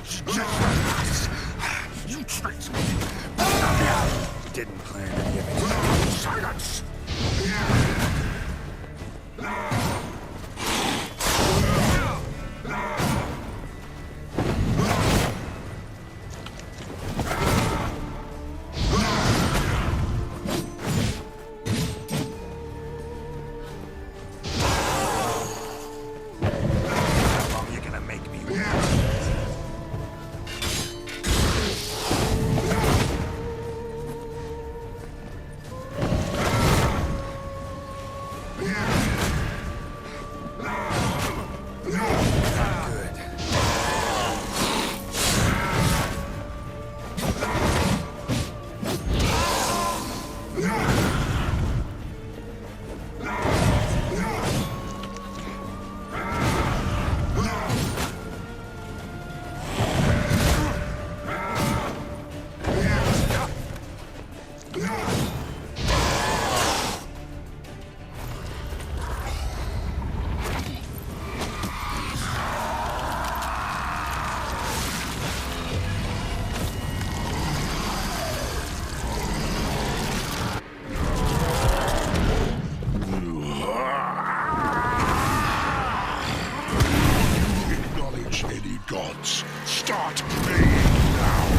gods, just like us. You tricked me. Didn't plan any of it. Silence! Gods, start praying now!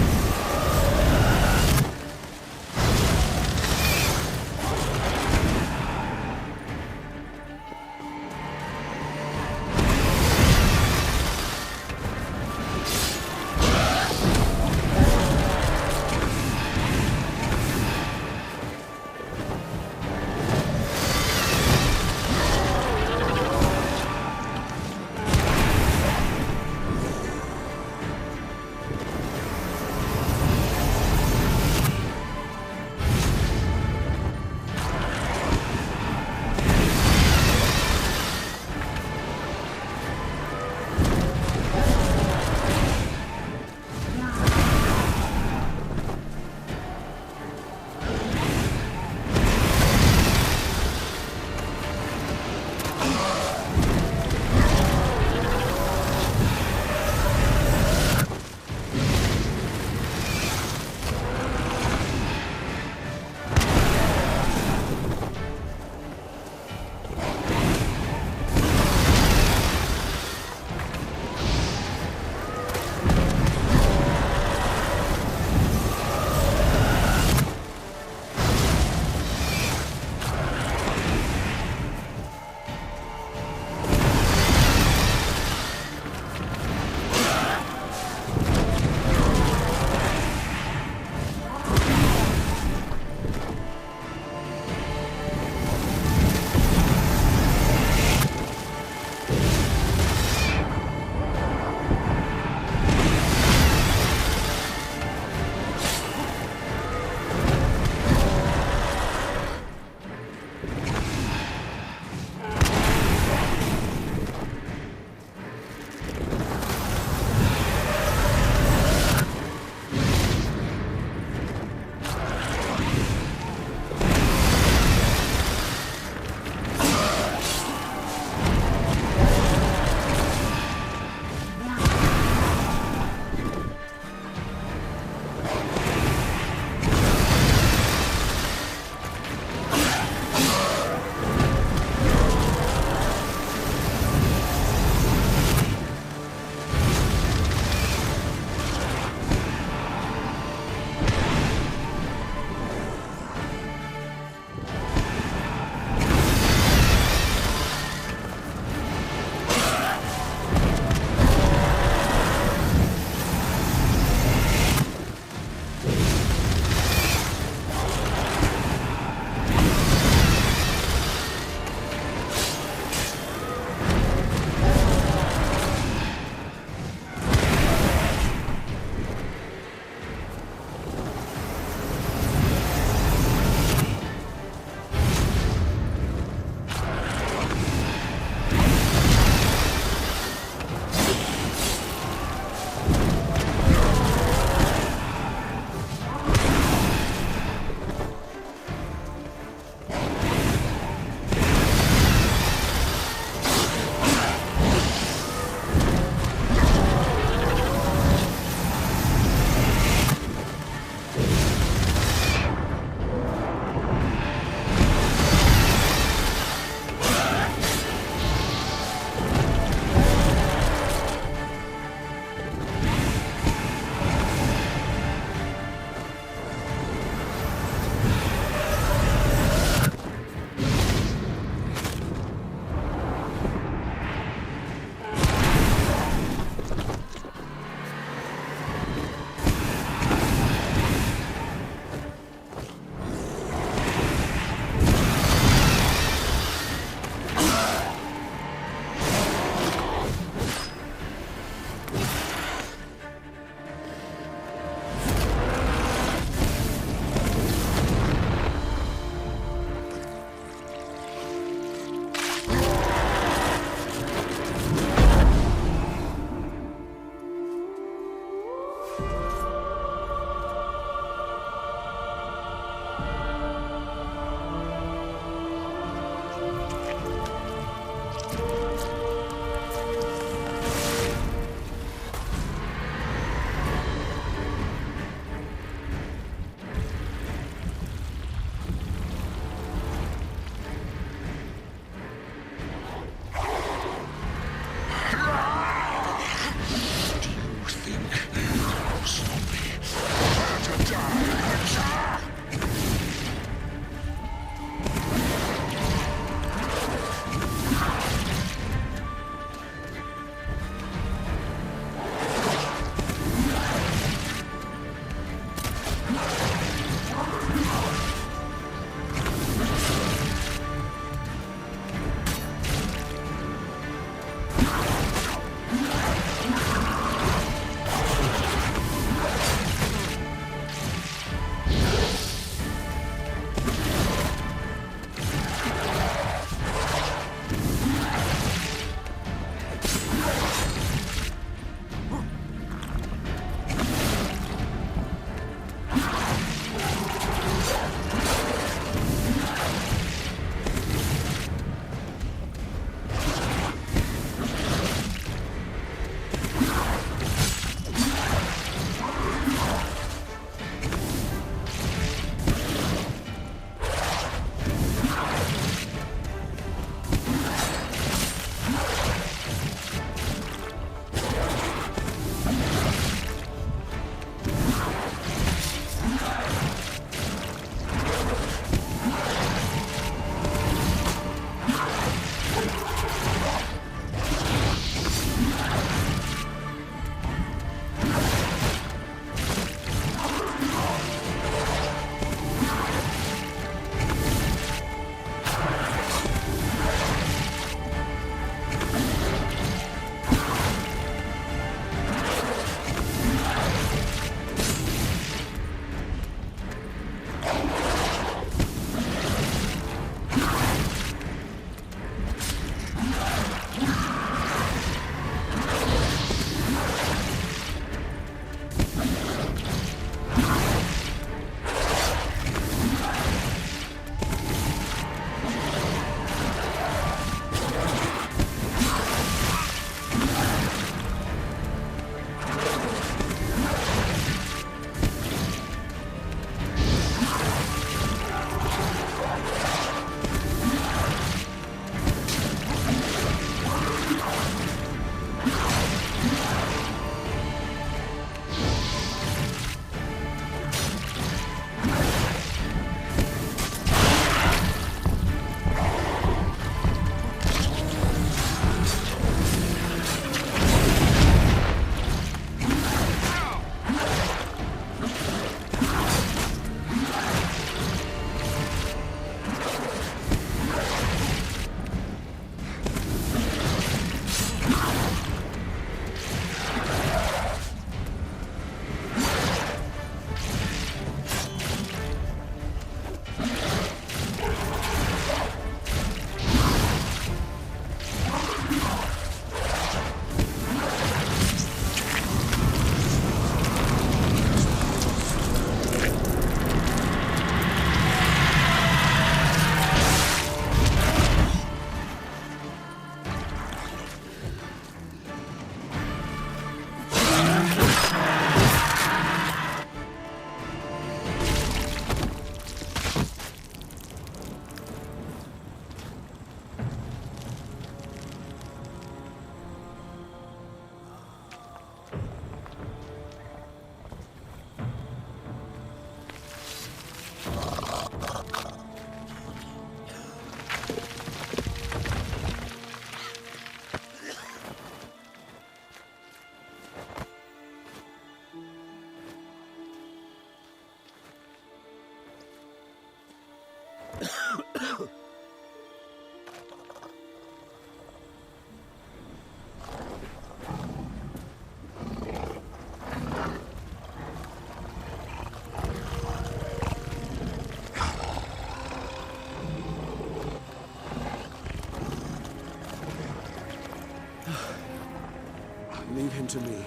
Leave him to me.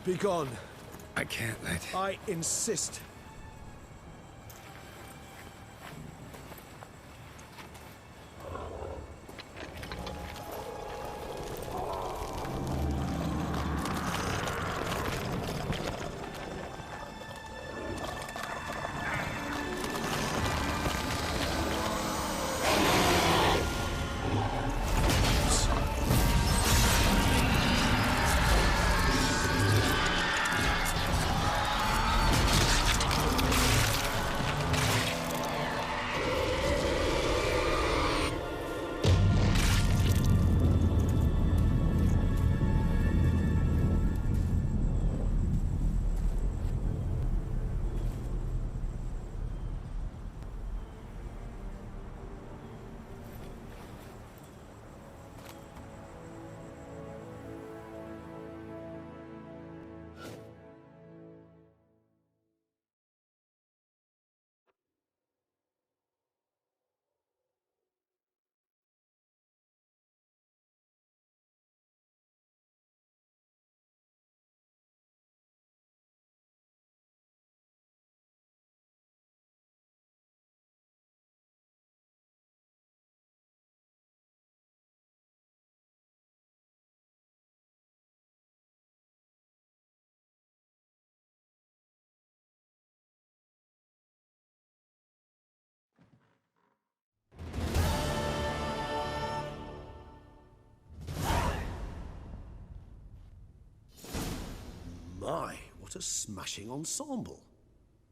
Be gone. I can't let... I insist. My, what a smashing ensemble.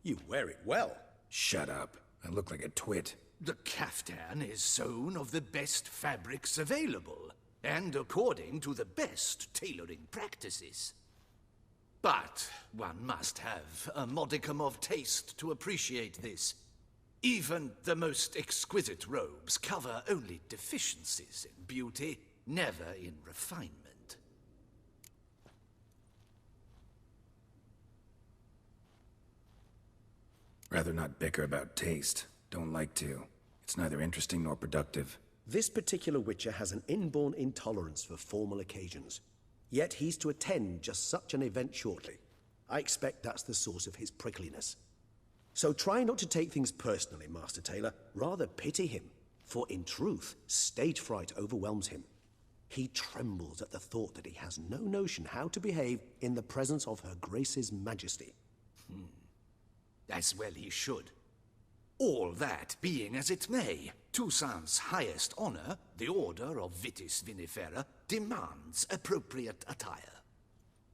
You wear it well. Shut up. I look like a twit. The caftan is sewn of the best fabrics available, and according to the best tailoring practices. But one must have a modicum of taste to appreciate this. Even the most exquisite robes cover only deficiencies in beauty, never in refinement. Rather not bicker about taste. Don't like to. It's neither interesting nor productive. This particular Witcher has an inborn intolerance for formal occasions. Yet he's to attend just such an event shortly. I expect that's the source of his prickliness. So try not to take things personally, Master Taylor. Rather pity him. For in truth, stage fright overwhelms him. He trembles at the thought that he has no notion how to behave in the presence of Her Grace's Majesty. As well he should. All that being as it may, Toussaint's highest honor, the Order of Vitis Vinifera, demands appropriate attire.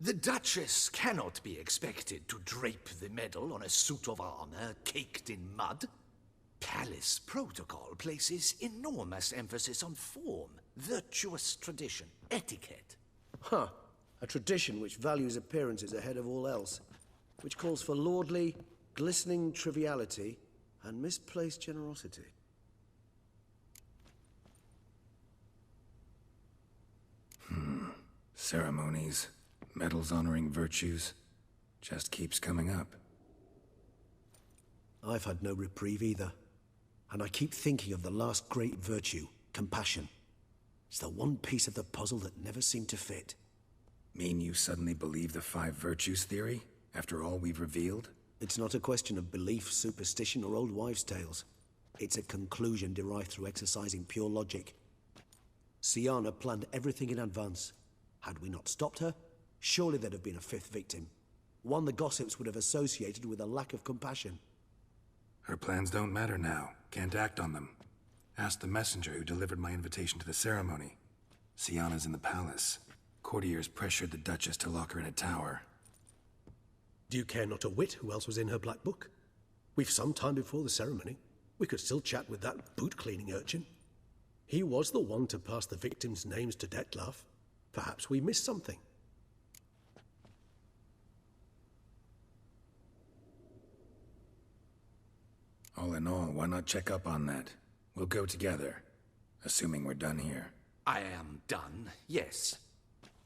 The Duchess cannot be expected to drape the medal on a suit of armor caked in mud. Palace protocol places enormous emphasis on form, virtuous tradition, etiquette. Huh. A tradition which values appearances ahead of all else. Which calls for lordly, glistening triviality and misplaced generosity. Ceremonies, medals honoring virtues, just keeps coming up. I've had no reprieve either. And I keep thinking of the last great virtue, compassion. It's the one piece of the puzzle that never seemed to fit. Mean you suddenly believe the 5 virtues theory, after all we've revealed? It's not a question of belief, superstition, or old wives' tales. It's a conclusion derived through exercising pure logic. Syanna planned everything in advance. Had we not stopped her, surely there'd have been a 5th victim. One the gossips would have associated with a lack of compassion. Her plans don't matter now. Can't act on them. Ask the messenger who delivered my invitation to the ceremony. Syanna's in the palace. Courtiers pressured the Duchess to lock her in a tower. Do you care not a whit who else was in her black book? We've some time before the ceremony. We could still chat with that boot-cleaning urchin. He was the one to pass the victims' names to Dettlaff. Perhaps we missed something. All in all, why not check up on that? We'll go together, assuming we're done here. I am done, yes.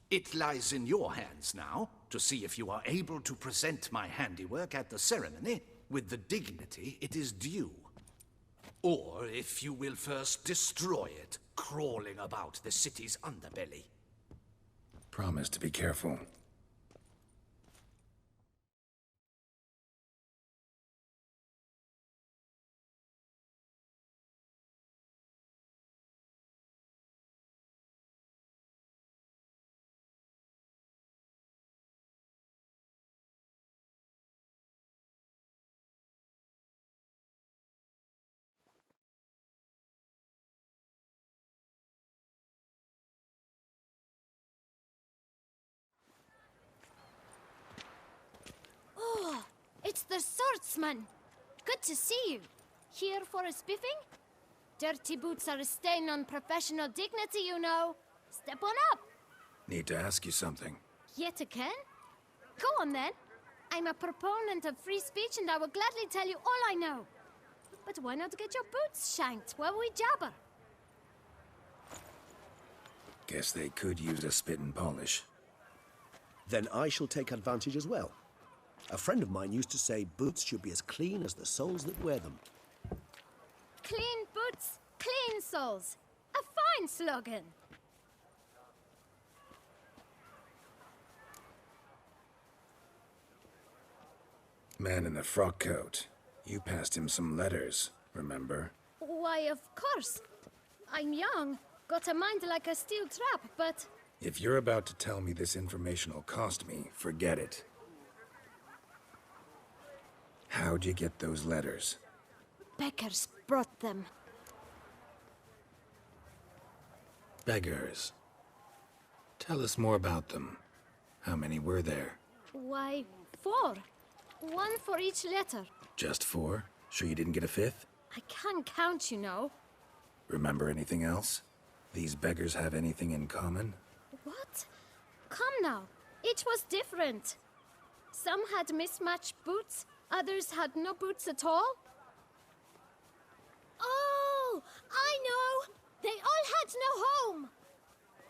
It lies in your hands now to see if you are able to present my handiwork at the ceremony with the dignity it is due. Or if you will first destroy it, crawling about the city's underbelly. Promise to be careful. Oh, it's the swordsman. Good to see you. Here for a spiffing? Dirty boots are a stain on professional dignity, you know. Step on up. Need to ask you something. Yet again? Go on then. I'm a proponent of free speech and I will gladly tell you all I know. But why not get your boots shanked while we jabber? Guess they could use a spit and polish. Then I shall take advantage as well. A friend of mine used to say boots should be as clean as the soles that wear them. Clean boots, clean soles. A fine slogan. Man in the frock coat. You passed him some letters, remember? Why, of course. I'm young, got a mind like a steel trap, but... If you're about to tell me this information will cost me, forget it. How'd you get those letters? Beggars brought them. Beggars. Tell us more about them. How many were there? Why, 4. 1 for each letter. Just 4? Sure you didn't get a 5th? I can't count, you know. Remember anything else? These beggars have anything in common? What? Come now. Each was different. Some had mismatched boots, others had no boots at all. Oh, I know! They all had no home!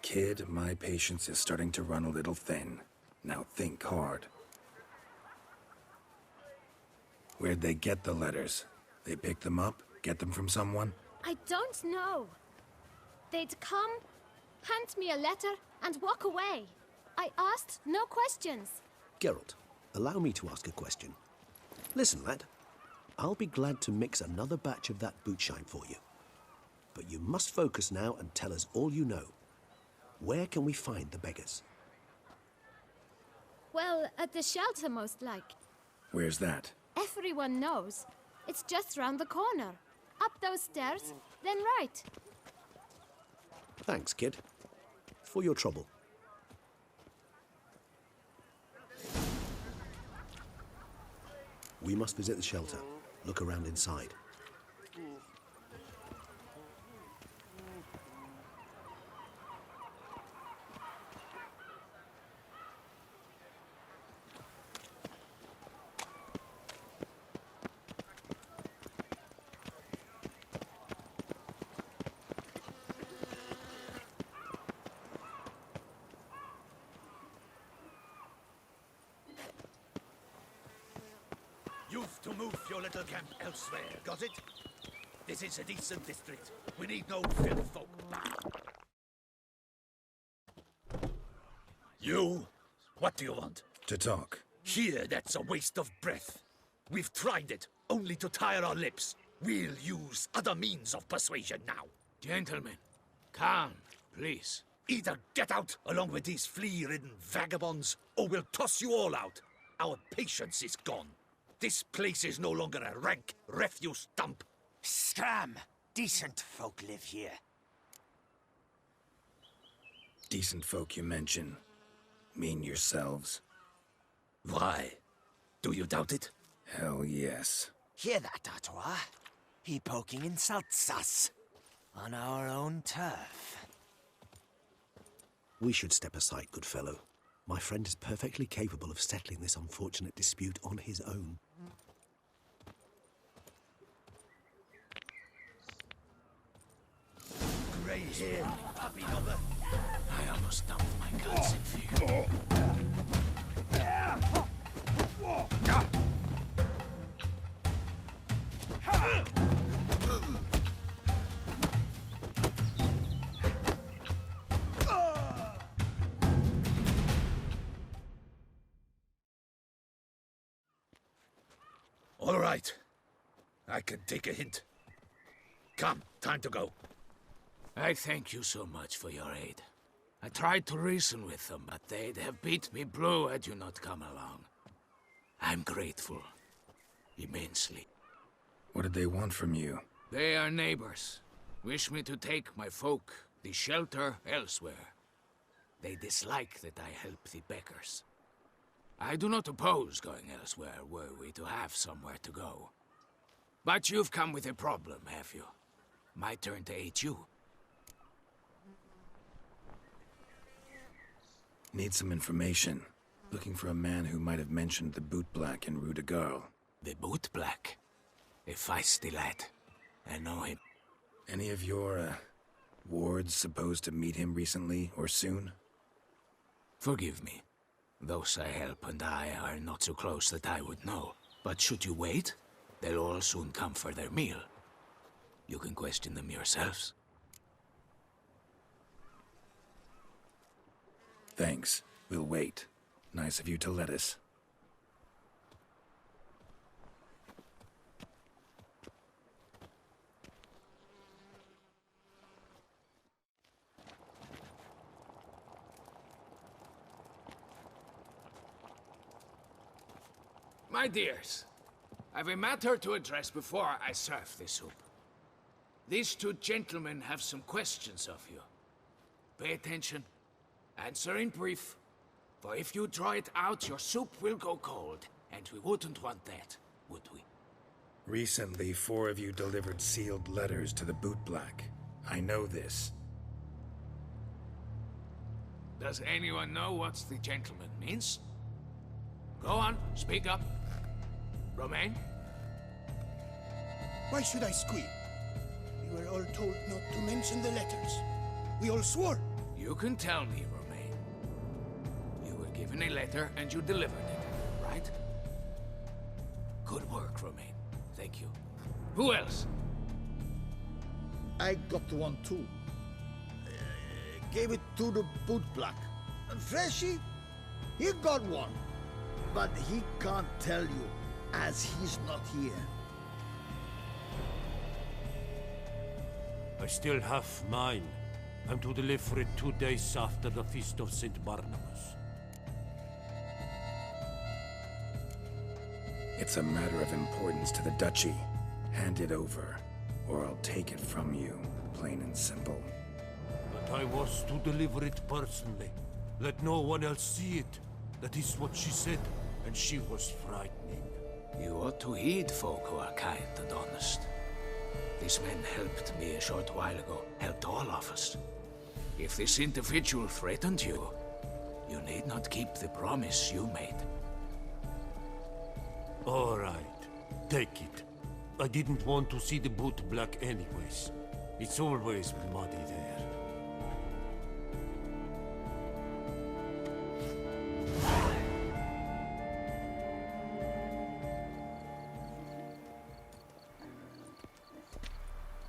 Kid, my patience is starting to run a little thin. Now think hard. Where'd they get the letters? They pick them up? Get them from someone? I don't know. They'd come, hand me a letter, and walk away. I asked no questions. Geralt, allow me to ask a question. Listen, lad. I'll be glad to mix another batch of that bootshine for you. But you must focus now and tell us all you know. Where can we find the beggars? Well, at the shelter, most like. Where's that? Everyone knows. It's just round the corner. Up those stairs, then right. Thanks, kid. For your trouble. We must visit the shelter. Look around inside. You've to move your little camp elsewhere, got it? This is a decent district. We need no filth folk. You? What do you want? To talk. Here, that's a waste of breath. We've tried it, only to tire our lips. We'll use other means of persuasion now. Gentlemen, calm, please. Either get out along with these flea-ridden vagabonds, or we'll toss you all out. Our patience is gone. This place is no longer a rank refuse dump. Scram! Decent folk live here. Decent folk you mention. Mean yourselves. Why? Do you doubt it? Hell yes. Hear that, Artois? He poking insults us. On our own turf. We should step aside, good fellow. My friend is perfectly capable of settling this unfortunate dispute on his own. Grey hair, puppy mother. I almost dumped my guts in fear. All right. I can take a hint. Come, time to go. I thank you so much for your aid. I tried to reason with them, but they'd have beat me blue had you not come along. I'm grateful. Immensely. What did they want from you? They are neighbors. Wish me to take my folk, the shelter, elsewhere. They dislike that I help the beggars. I do not oppose going elsewhere, were we to have somewhere to go. But you've come with a problem, have you? My turn to aid you. Need some information. Looking for a man who might have mentioned the bootblack in Rue de Garl. The bootblack? A feisty lad. I know him. Any of your, wards supposed to meet him recently or soon? Forgive me. Those I help and I are not so close that I would know. But should you wait, they'll all soon come for their meal. You can question them yourselves. Thanks. We'll wait. Nice of you to let us. My dears, I've a matter to address before I serve the soup. These two gentlemen have some questions of you. Pay attention. Answer in brief. For if you draw it out, your soup will go cold. And we wouldn't want that, would we? Recently, 4 of you delivered sealed letters to the bootblack. I know this. Does anyone know what the gentleman means? Go on, speak up. Romain? Why should I squeal? We were all told not to mention the letters. We all swore. You can tell me, Romain. You were given a letter and you delivered it, right? Good work, Romain. Thank you. Who else? I got one too. Gave it to the bootblack. And Freshy, he got one. But he can't tell you, as he's not here. I still have mine. I'm to deliver it 2 days after the Feast of St. Barnabas. It's a matter of importance to the Duchy. Hand it over, or I'll take it from you, plain and simple. But I was to deliver it personally. Let no one else see it. That is what she said, and she was frightening. You ought to heed folk who are kind and honest. These men helped me a short while ago, helped all of us. If this individual threatened you, you need not keep the promise you made. All right, take it. I didn't want to see the bootblack anyways. It's always muddy there.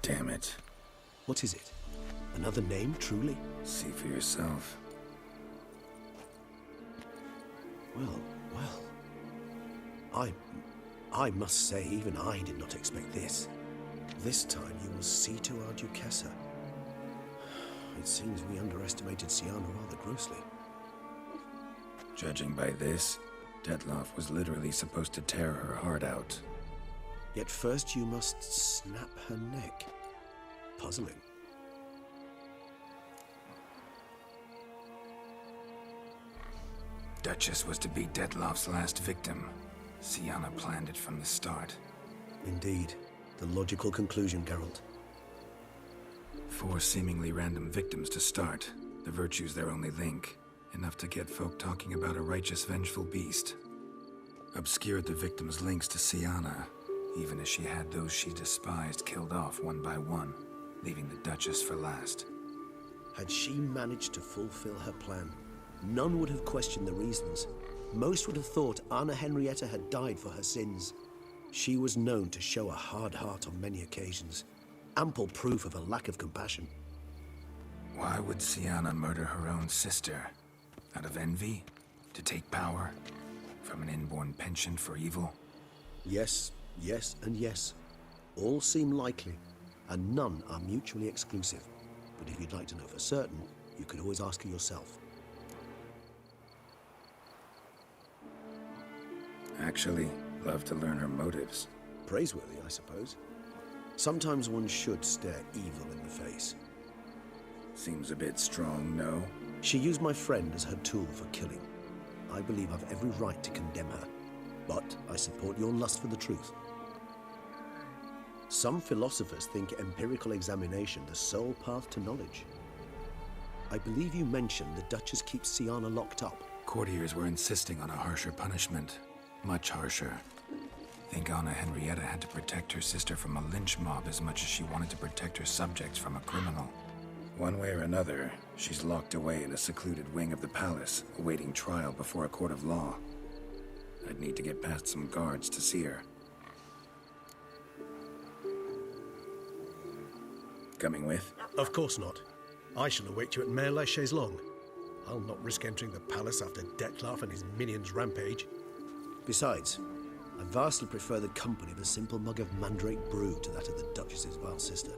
Damn it. What is it? Another name, truly? See for yourself. Well. I must say, even I did not expect this. This time you will see to our Duchessa. It seems we underestimated Siana rather grossly. Judging by this, Detloff was literally supposed to tear her heart out. Yet first you must snap her neck. Puzzling. Duchess was to be Detloff's last victim. Siana planned it from the start. Indeed. The logical conclusion, Geralt. 4 seemingly random victims to start. The virtue's their only link. Enough to get folk talking about a righteous, vengeful beast. Obscured the victims' links to Siana, even as she had those she despised killed off one by one, leaving the Duchess for last. Had she managed to fulfill her plan, none would have questioned the reasons. Most would have thought Anna Henrietta had died for her sins. She was known to show a hard heart on many occasions. Ample proof of a lack of compassion. Why would Siana murder her own sister? Out of envy? To take power? From an inborn penchant for evil? Yes, Yes and yes. All seem likely, and none are mutually exclusive. But if you'd like to know for certain, you could always ask her yourself. Actually, love to learn her motives. Praiseworthy, I suppose. Sometimes one should stare evil in the face. Seems a bit strong, no? She used my friend as her tool for killing. I believe I've every right to condemn her, but I support your lust for the truth. Some philosophers think empirical examination the sole path to knowledge. I believe you mentioned the Duchess keeps Siana locked up. Courtiers were insisting on a harsher punishment. Much harsher. Think Anna Henrietta had to protect her sister from a lynch mob as much as she wanted to protect her subjects from a criminal. One way or another, she's locked away in a secluded wing of the palace, awaiting trial before a court of law. I'd need to get past some guards to see her. Coming with? Of course not. I shall await you at Mare la Chaise-Longue. I'll not risk entering the palace after Dettlaff and his minions rampage. Besides, I vastly prefer the company of a simple mug of mandrake brew to that of the Duchess's vile sister.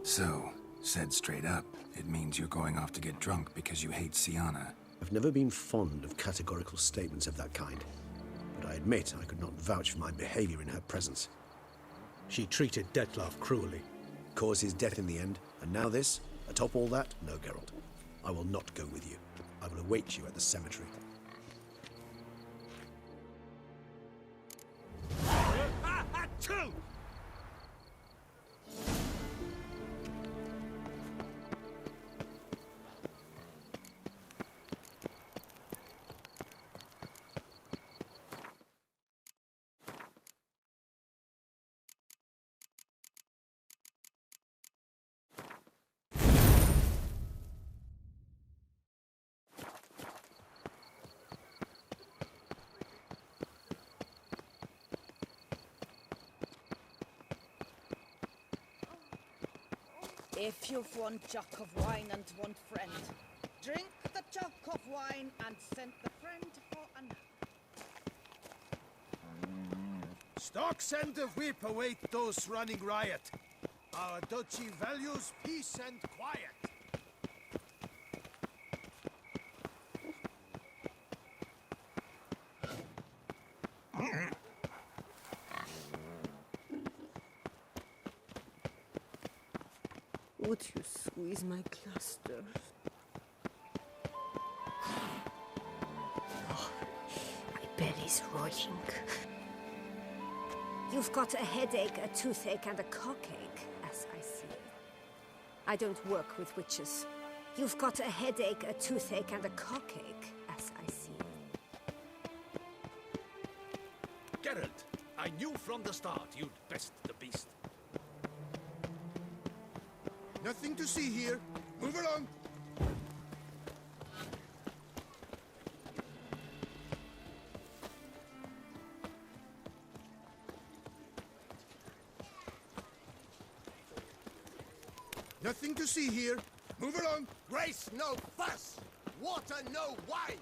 So, said straight up, it means you're going off to get drunk because you hate Siana. I've never been fond of categorical statements of that kind, but I admit I could not vouch for my behavior in her presence. She treated Dettlaff cruelly, caused his death in the end, and now this? Atop all that? No, Geralt. I will not go with you. I will await you at the cemetery. If you've one jug of wine and one friend, drink the jug of wine and send the friend for another. Stocks and the whip await those running riot. Our duchy values peace and quiet. Would you squeeze my cluster? Oh, my belly's roaring. You've got a headache, a toothache, and a cockache, as I see it. I don't work with witches. You've got a headache, a toothache, and a cockache, as I see it. Geralt, I knew from the start you'd best the beast. Nothing to see here. Move along. Nothing to see here. Move along. Grace no fuss, water no wine.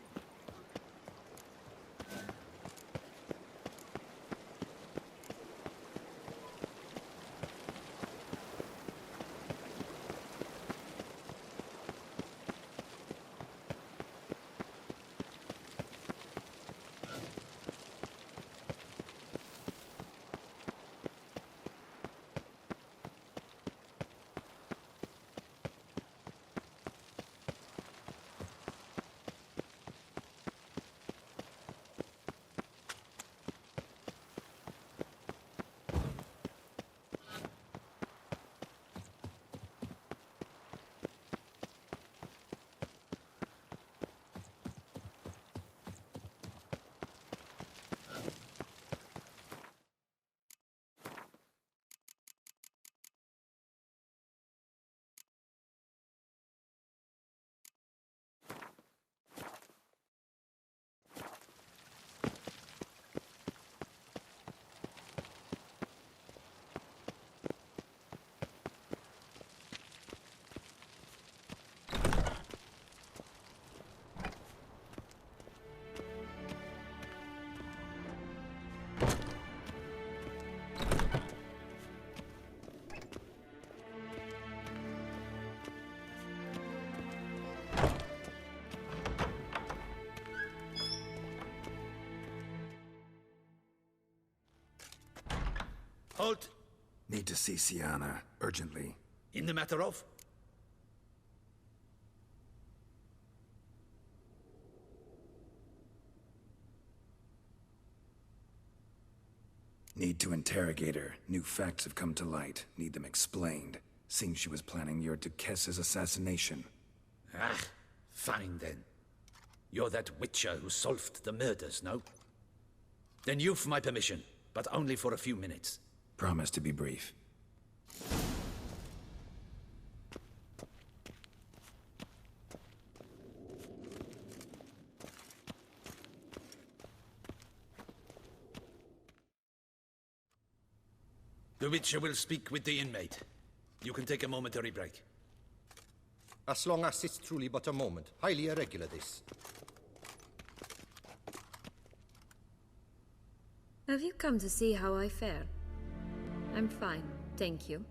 Halt! Need to see Siana, urgently. In the matter of? Need to interrogate her. New facts have come to light. Need them explained. Seems she was planning your Duquesse's assassination. Ah, fine then. You're that witcher who solved the murders, no? Then you've my permission, but only for a few minutes. Promise to be brief. The Witcher will speak with the inmate. You can take a momentary break. As long as it's truly but a moment. Highly irregular, this. Have you come to see how I fare? I'm fine, thank you.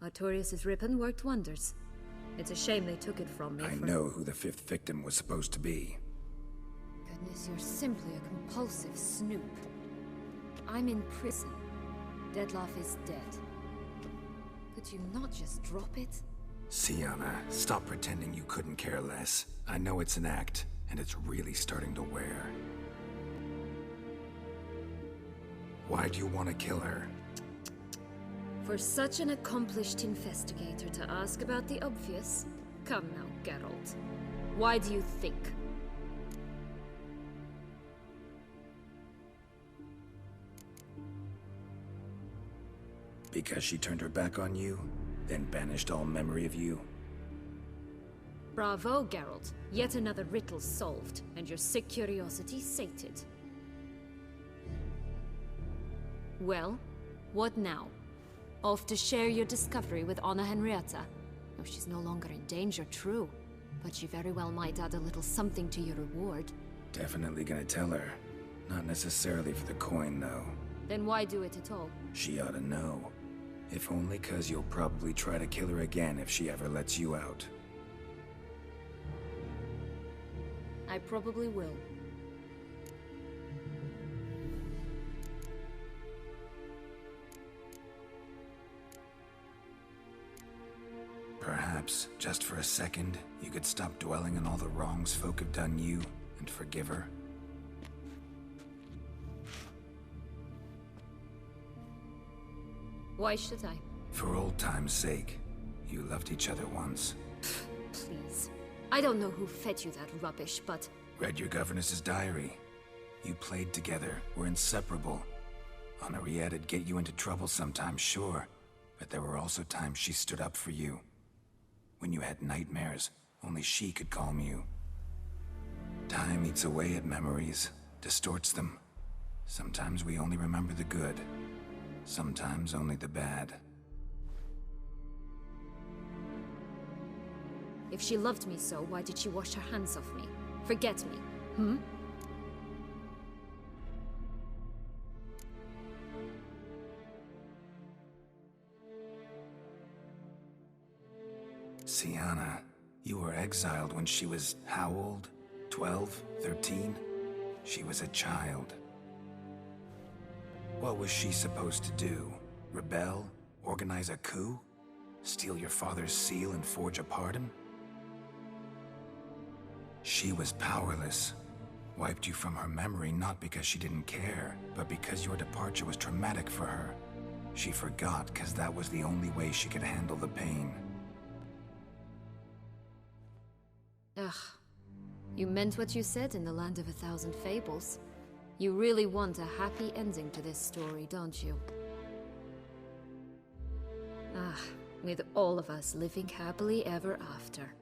Artorius' ribbon worked wonders. It's a shame they took it from me. I know who the fifth victim was supposed to be. Goodness, you're simply a compulsive snoop. I'm in prison. Deadloff is dead. Could you not just drop it? Siana, stop pretending you couldn't care less. I know it's an act, and it's really starting to wear. Why do you want to kill her? For such an accomplished investigator to ask about the obvious? Come now, Geralt. Why do you think? Because she turned her back on you, then banished all memory of you? Bravo, Geralt. Yet another riddle solved, and your sick curiosity sated. Well, what now? Off to share your discovery with Anna Henrietta? Oh, she's no longer in danger, true. But she very well might add a little something to your reward. Definitely gonna tell her. Not necessarily for the coin, though. Then why do it at all? She ought to know. If only 'cause you'll probably try to kill her again if she ever lets you out. I probably will. Perhaps, just for a second, you could stop dwelling on all the wrongs folk have done you and forgive her. Why should I? For old time's sake. You loved each other once. Please. I don't know who fed you that rubbish, but... Read your governess's diary. You played together, were inseparable. Henriette'd get you into trouble sometimes, sure. But there were also times she stood up for you. When you had nightmares, only she could calm you. Time eats away at memories, distorts them. Sometimes we only remember the good. Sometimes only the bad. If she loved me so, why did she wash her hands off me? Forget me, hmm? Siana, you were exiled when she was how old? 12? 13? She was a child. What was she supposed to do? Rebel? Organize a coup? Steal your father's seal and forge a pardon? She was powerless. Wiped you from her memory not because she didn't care, but because your departure was traumatic for her. She forgot because that was the only way she could handle the pain. Ugh. You meant what you said in the Land of a Thousand Fables. You really want a happy ending to this story, don't you? Ah, with all of us living happily ever after.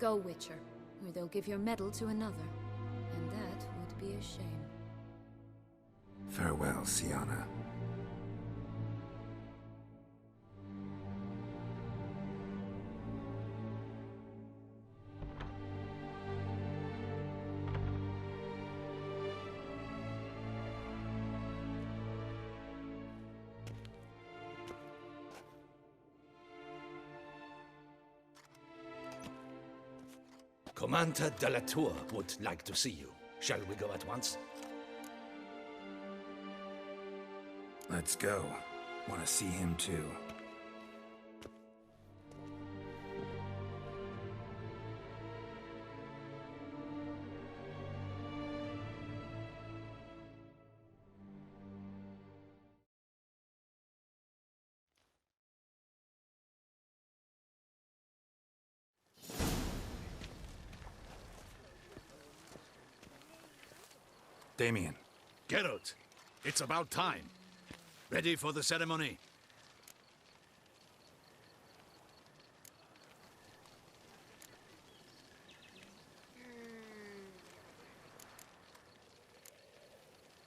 Go, Witcher, or they'll give your medal to another. And that would be a shame. Farewell, Siana. Commander de la Tour would like to see you. Shall we go at once? Let's go. Want to see him too. Damien. Geralt, it's about time. Ready for the ceremony?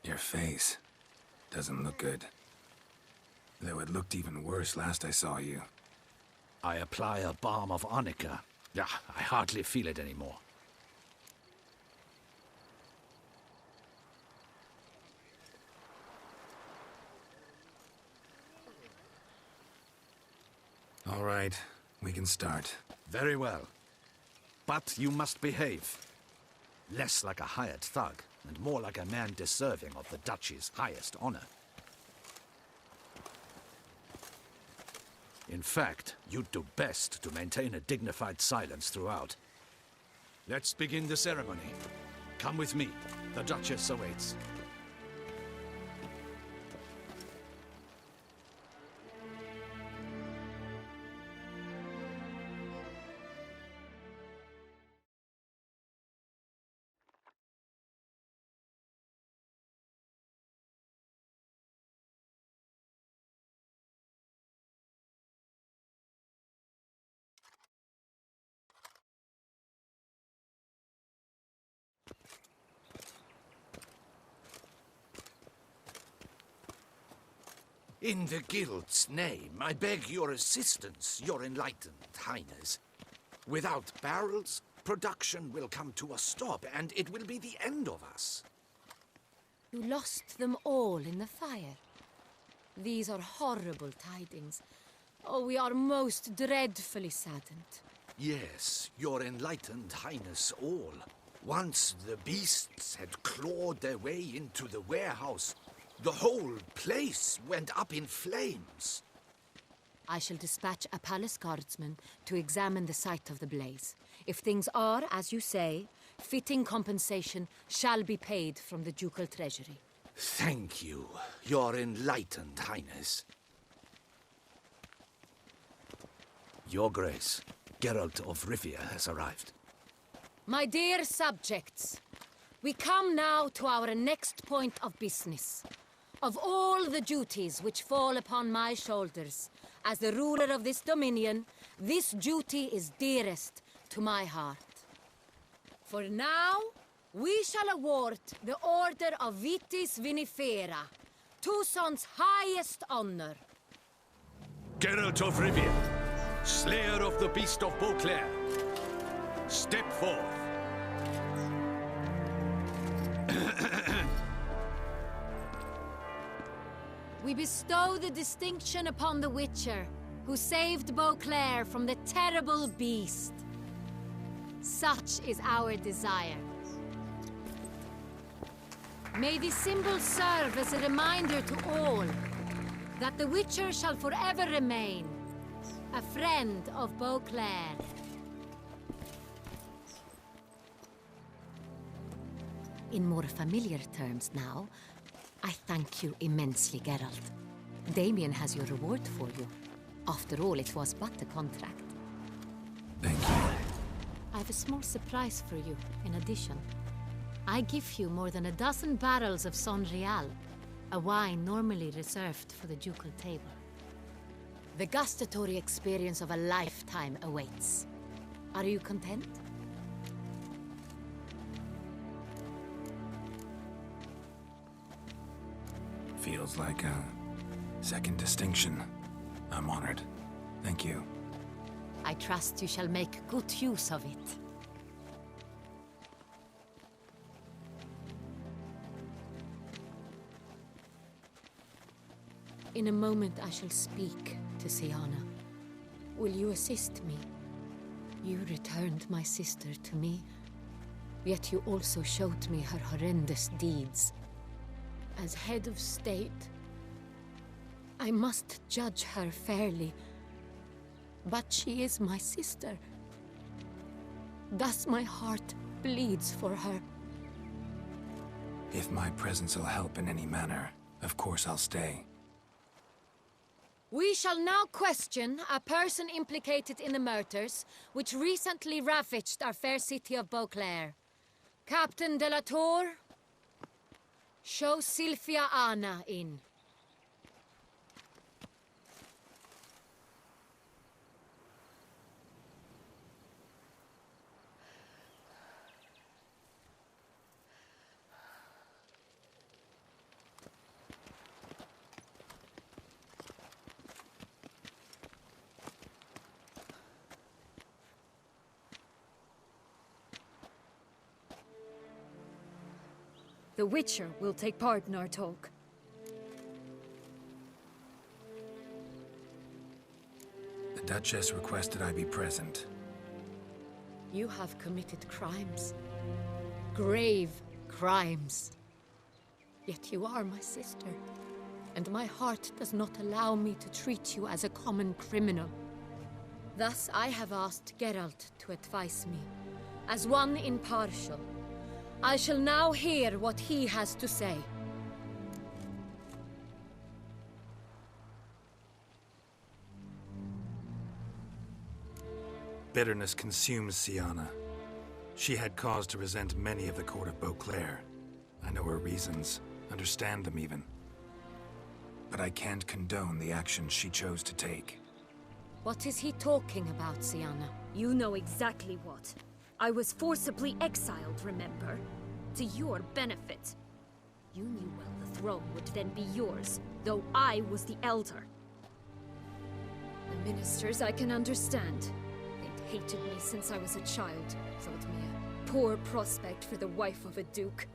Your face doesn't look good. Though it looked even worse last I saw you. I apply a balm of arnica. Yeah, I hardly feel it anymore. All right, we can start. Very well. But you must behave. Less like a hired thug, and more like a man deserving of the Duchy's highest honor. In fact, you'd do best to maintain a dignified silence throughout. Let's begin the ceremony. Come with me. The Duchess awaits. In the Guild's name, I beg your assistance, your enlightened highness. Without barrels, production will come to a stop, and it will be the end of us. You lost them all in the fire. These are horrible tidings. Oh, we are most dreadfully saddened. Yes, your enlightened highness all. Once the beasts had clawed their way into the warehouse, the whole place went up in flames. I shall dispatch a palace guardsman to examine the site of the blaze. If things are, as you say, fitting compensation shall be paid from the ducal treasury. Thank you, your enlightened highness. Your Grace, Geralt of Rivia has arrived. My dear subjects, we come now to our next point of business. Of all the duties which fall upon my shoulders, as the ruler of this dominion, this duty is dearest to my heart. For now, we shall award the Order of Vitis Vinifera, Tucson's highest honor. Geralt of Rivia, Slayer of the Beast of Beauclair, step forth. We bestow the distinction upon the Witcher, who saved Beauclair from the terrible beast. Such is our desire. May this symbol serve as a reminder to all that the Witcher shall forever remain a friend of Beauclair. In more familiar terms now, I thank you immensely, Geralt. Damien has your reward for you. After all, it was but a contract. Thank you. I have a small surprise for you, in addition. I give you more than a dozen barrels of Son Real, a wine normally reserved for the ducal table. The gustatory experience of a lifetime awaits. Are you content? Feels like a second distinction. I'm honored. Thank you. I trust you shall make good use of it. In a moment I shall speak to Siana. Will you assist me? You returned my sister to me, yet you also showed me her horrendous deeds. As head of state, I must judge her fairly. But she is my sister. Thus my heart bleeds for her. If my presence will help in any manner, of course I'll stay. We shall now question a person implicated in the murders which recently ravaged our fair city of Beauclair. Captain de la Tour, show Sylvia Anna in. The Witcher will take part in our talk. The Duchess requested I be present. You have committed crimes. Grave crimes. Yet you are my sister, and my heart does not allow me to treat you as a common criminal. Thus I have asked Geralt to advise me, as one impartial. I shall now hear what he has to say. Bitterness consumes Siana. She had cause to resent many of the court of Beauclair. I know her reasons, understand them even. But I can't condone the actions she chose to take. What is he talking about, Siana? You know exactly what. I was forcibly exiled, remember? To your benefit. You knew well the throne would then be yours, though I was the elder. The ministers I can understand. They'd hated me since I was a child, thought me a poor prospect for the wife of a duke.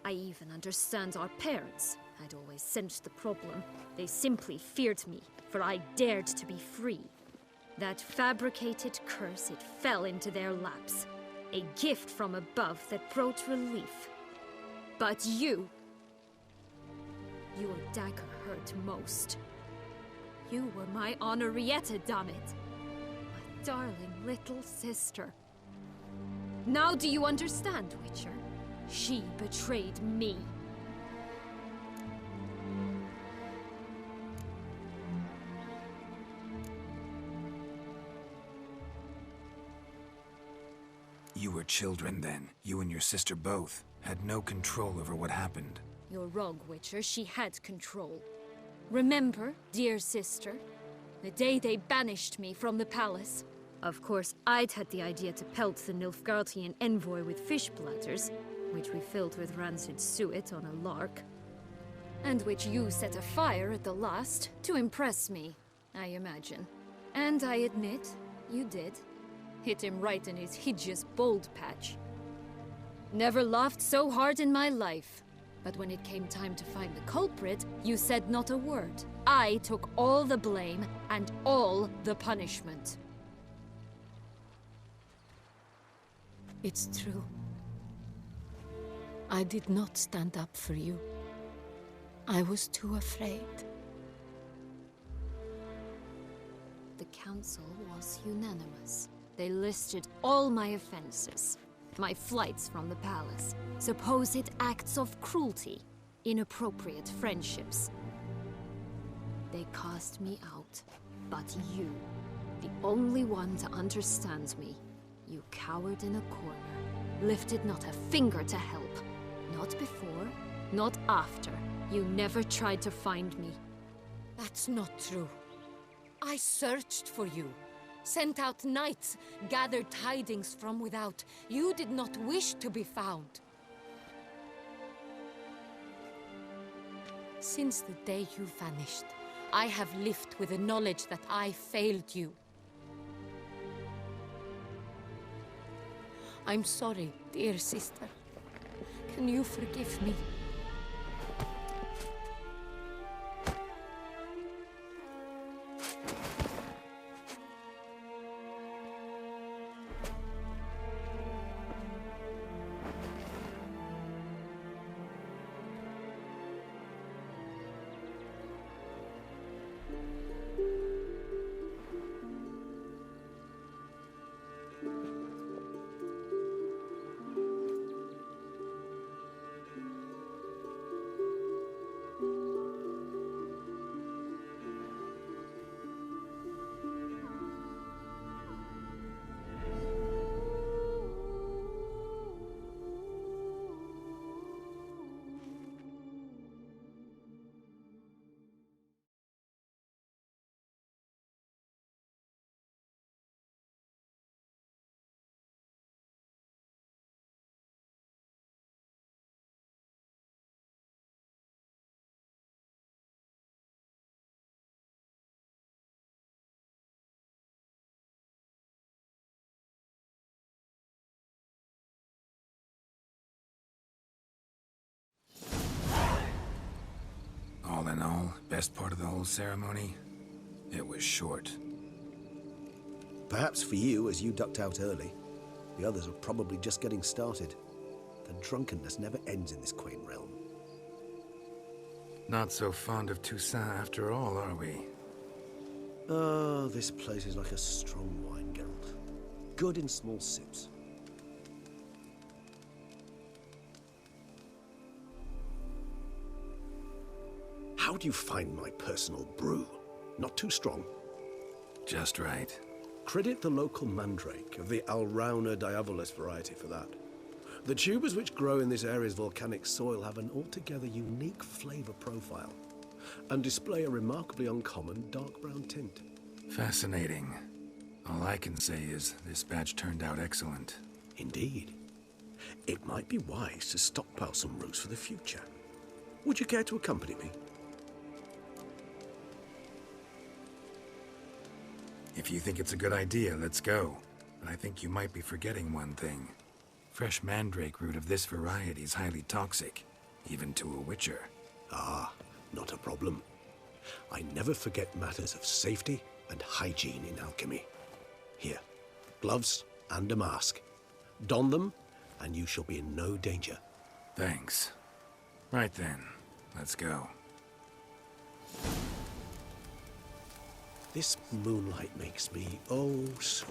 I even understand our parents. I'd always sensed the problem. They simply feared me, for I dared to be free. That fabricated curse, it fell into their laps. A gift from above that brought relief. But you... Your dagger hurt most. You were my Henrietta, damn it. My darling little sister. Now do you understand, Witcher? She betrayed me. You were children then. You and your sister both had no control over what happened. You're wrong, Witcher. She had control. Remember, dear sister, the day they banished me from the palace? Of course, I'd had the idea to pelt the Nilfgaardian envoy with fish bladders, which we filled with rancid suet on a lark. And which you set afire at the last, to impress me, I imagine. And I admit, you did. Hit him right in his hideous bald patch. Never laughed so hard in my life. But when it came time to find the culprit, you said not a word. I took all the blame and all the punishment. It's true. I did not stand up for you. I was too afraid. The council was unanimous. They listed all my offenses. My flights from the palace, supposed acts of cruelty, inappropriate friendships. They cast me out, but you, the only one to understand me, you cowered in a corner, lifted not a finger to help. Not before, not after. You never tried to find me. That's not true. I searched for you. Sent out knights, gathered tidings from without. You did not wish to be found. Since the day you vanished, I have lived with the knowledge that I failed you. I'm sorry, dear sister. Can you forgive me? in all, best part of the whole ceremony? It was short. Perhaps for you, as you ducked out early. The others are probably just getting started. The drunkenness never ends in this quaint realm. Not so fond of Toussaint after all, are we? Oh, this place is like a strong wine, Geralt. Good in small sips. How do you find my personal brew? Not too strong? Just right. Credit the local mandrake of the Alrauna diavolis variety for that. The tubers which grow in this area's volcanic soil have an altogether unique flavor profile and display a remarkably uncommon dark brown tint. Fascinating. All I can say is this batch turned out excellent. Indeed. It might be wise to stockpile some roots for the future. Would you care to accompany me? If you think it's a good idea, let's go. But I think you might be forgetting one thing. Fresh mandrake root of this variety is highly toxic, even to a witcher. Ah, not a problem. I never forget matters of safety and hygiene in alchemy. Here, gloves and a mask. Don them, and you shall be in no danger. Thanks. Right then, let's go. This moonlight makes me oh so...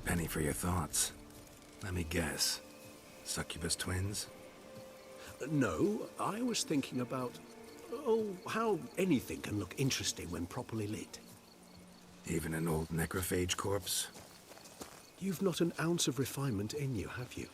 Penny for your thoughts. Let me guess. Succubus twins? No, I was thinking about... oh, how anything can look interesting when properly lit. Even an old necrophage corpse? You've not an ounce of refinement in you, have you?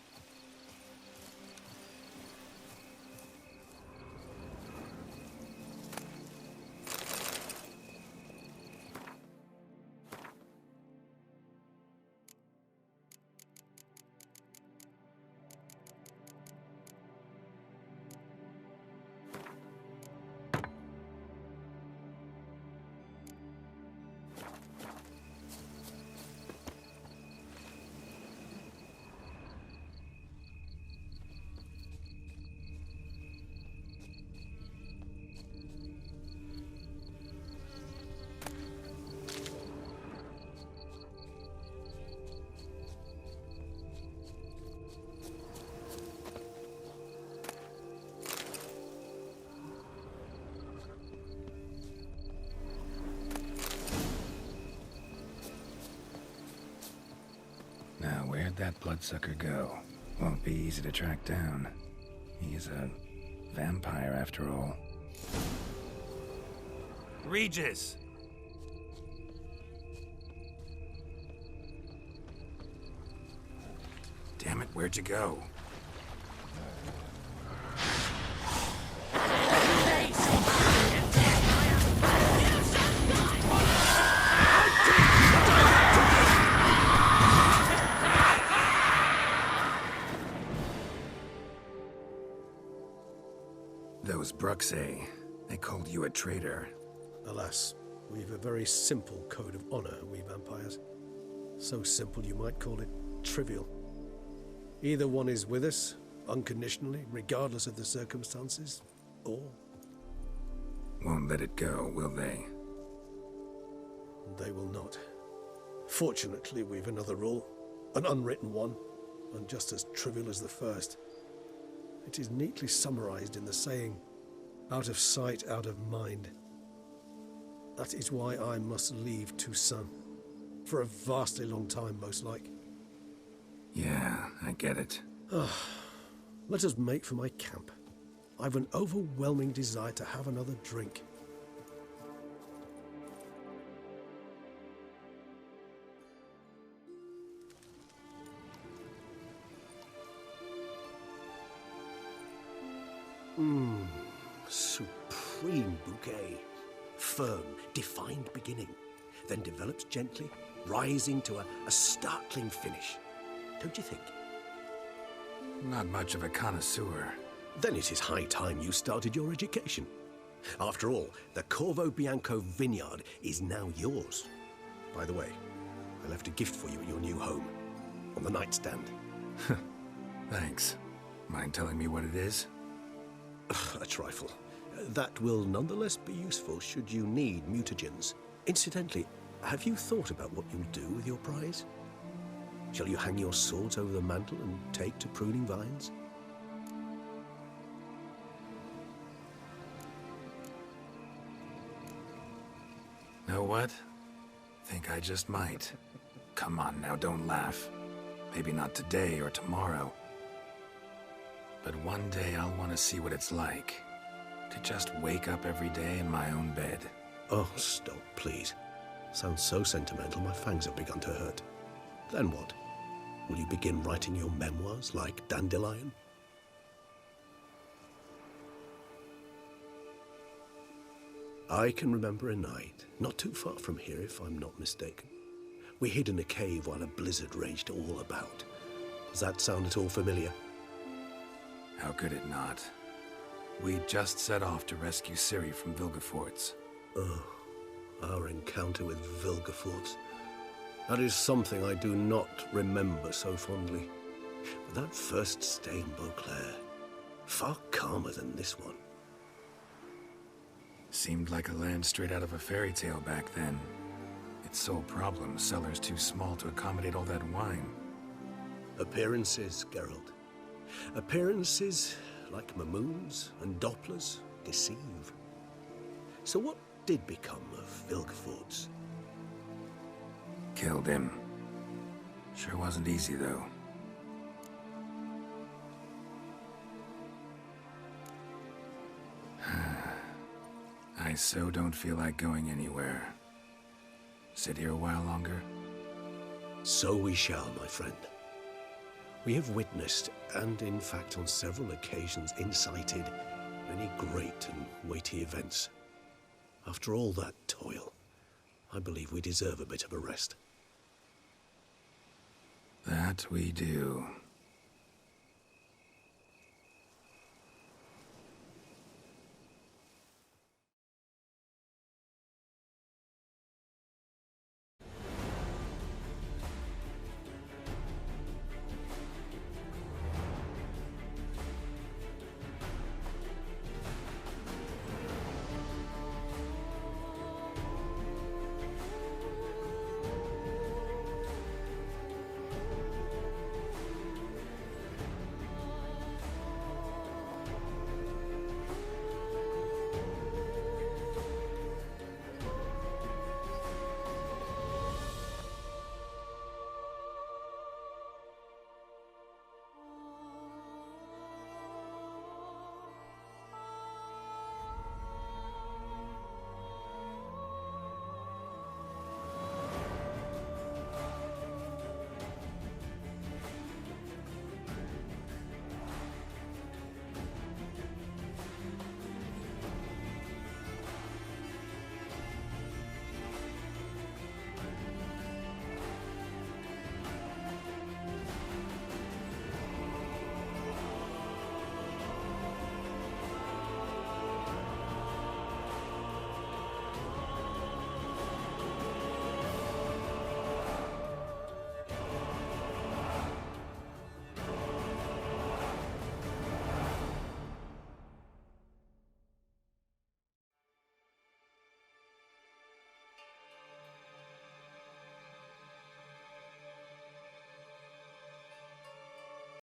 Now, where'd that bloodsucker go? Won't be easy to track down. He's a vampire, after all. Regis! Damn it, where'd you go? Those Bruxae, they called you a traitor. Alas, we've a very simple code of honor, we vampires. So simple you might call it trivial. Either one is with us, unconditionally, regardless of the circumstances, or... Won't let it go, will they? They will not. Fortunately, we've another rule, an unwritten one, and just as trivial as the first. It is neatly summarized in the saying, out of sight, out of mind. That is why I must leave Toussaint. For a vastly long time, most like. Yeah, I get it. Let us make for my camp. I've an overwhelming desire to have another drink. Supreme bouquet. Firm, defined beginning, then develops gently, rising to a startling finish. Don't you think? Not much of a connoisseur. Then it is high time you started your education. After all, the Corvo Bianco vineyard is now yours. By the way, I left a gift for you at your new home, on the nightstand. Thanks. Mind telling me what it is? A trifle. That will nonetheless be useful should you need mutagens. Incidentally, have you thought about what you'll do with your prize? Shall you hang your swords over the mantle and take to pruning vines? Know what? Think I just might. Come on now, don't laugh. Maybe not today or tomorrow. But one day I'll want to see what it's like to just wake up every day in my own bed. Oh, stop, please. Sounds so sentimental, my fangs have begun to hurt. Then what? Will you begin writing your memoirs like Dandelion? I can remember a night, not too far from here if I'm not mistaken. We hid in a cave while a blizzard raged all about. Does that sound at all familiar? How could it not? We just set off to rescue Ciri from Vilgefortz. Oh, our encounter with Vilgefortz. That is something I do not remember so fondly. But that first stay in Beauclair, far calmer than this one. Seemed like a land straight out of a fairy tale back then. Its sole problem, cellars too small to accommodate all that wine. Appearances, Geralt. Appearances, like Mamoons and Dopplers, deceive. So what did become of Vilgefortz? Killed him. Sure wasn't easy, though. I so don't feel like going anywhere. Sit here a while longer? So we shall, my friend. We have witnessed, and in fact on several occasions incited, many great and weighty events. After all that toil, I believe we deserve a bit of a rest. That we do.